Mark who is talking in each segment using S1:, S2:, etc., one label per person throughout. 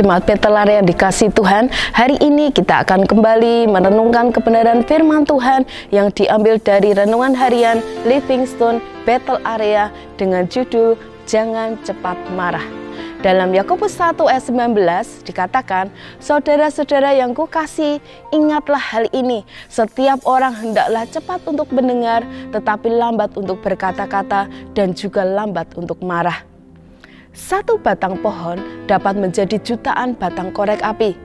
S1: Jemaat Betel yang dikasihi Tuhan, hari ini kita akan kembali merenungkan kebenaran firman Tuhan yang diambil dari renungan harian Livingstone Betel Area dengan judul Jangan Cepat Marah. Dalam Yakobus 1 ayat 19 dikatakan, saudara-saudara yang kukasihi, ingatlah hal ini, setiap orang hendaklah cepat untuk mendengar, tetapi lambat untuk berkata-kata dan juga lambat untuk marah. Satu batang pohon dapat menjadi jutaan batang korek api.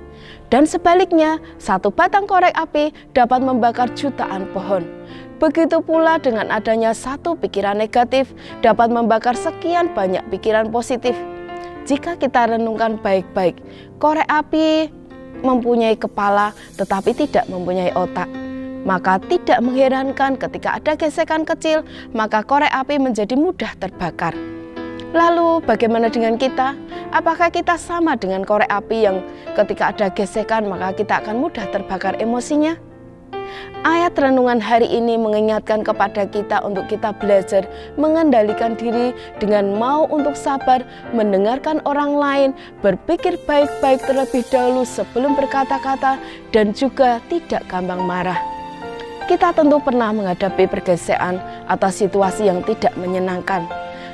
S1: Dan sebaliknya, satu batang korek api dapat membakar jutaan pohon. Begitu pula dengan adanya satu pikiran negatif dapat membakar sekian banyak pikiran positif. Jika kita renungkan baik-baik, korek api mempunyai kepala tetapi tidak mempunyai otak. Maka tidak mengherankan ketika ada gesekan kecil, maka korek api menjadi mudah terbakar. Lalu bagaimana dengan kita? Apakah kita sama dengan korek api yang ketika ada gesekan maka kita akan mudah terbakar emosinya? Ayat renungan hari ini mengingatkan kepada kita untuk kita belajar mengendalikan diri dengan mau untuk sabar, mendengarkan orang lain, berpikir baik-baik terlebih dahulu sebelum berkata-kata, dan juga tidak gampang marah. Kita tentu pernah menghadapi pergesekan atau situasi yang tidak menyenangkan.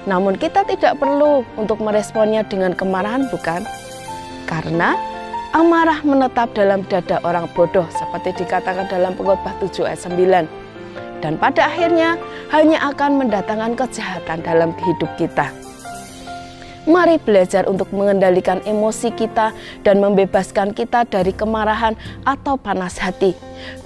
S1: Namun kita tidak perlu untuk meresponnya dengan kemarahan, bukan? Karena amarah menetap dalam dada orang bodoh, seperti dikatakan dalam Pengkhotbah 7 ayat 9. Dan pada akhirnya hanya akan mendatangkan kejahatan dalam hidup kita. Mari belajar untuk mengendalikan emosi kita dan membebaskan kita dari kemarahan atau panas hati.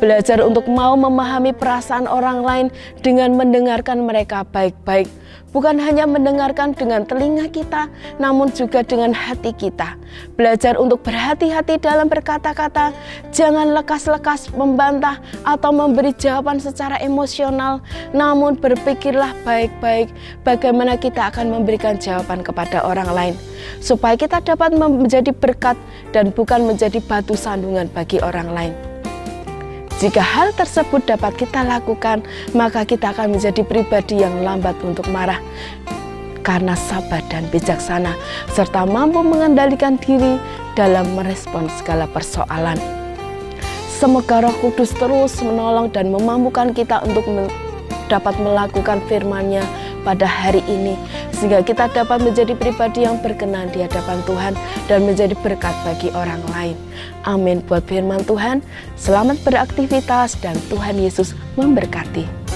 S1: Belajar untuk mau memahami perasaan orang lain dengan mendengarkan mereka baik-baik. Bukan hanya mendengarkan dengan telinga kita, namun juga dengan hati kita. Belajar untuk berhati-hati dalam berkata-kata, jangan lekas-lekas membantah atau memberi jawaban secara emosional, namun berpikirlah baik-baik bagaimana kita akan memberikan jawaban kepada orang lain, supaya kita dapat menjadi berkat dan bukan menjadi batu sandungan bagi orang lain. Jika hal tersebut dapat kita lakukan, maka kita akan menjadi pribadi yang lambat untuk marah, karena sabar dan bijaksana, serta mampu mengendalikan diri dalam merespon segala persoalan. Semoga Roh Kudus terus menolong dan memampukan kita untuk dapat melakukan firman-Nya pada hari ini, sehingga kita dapat menjadi pribadi yang berkenan di hadapan Tuhan dan menjadi berkat bagi orang lain. Amin buat firman Tuhan. Selamat beraktivitas dan Tuhan Yesus memberkati.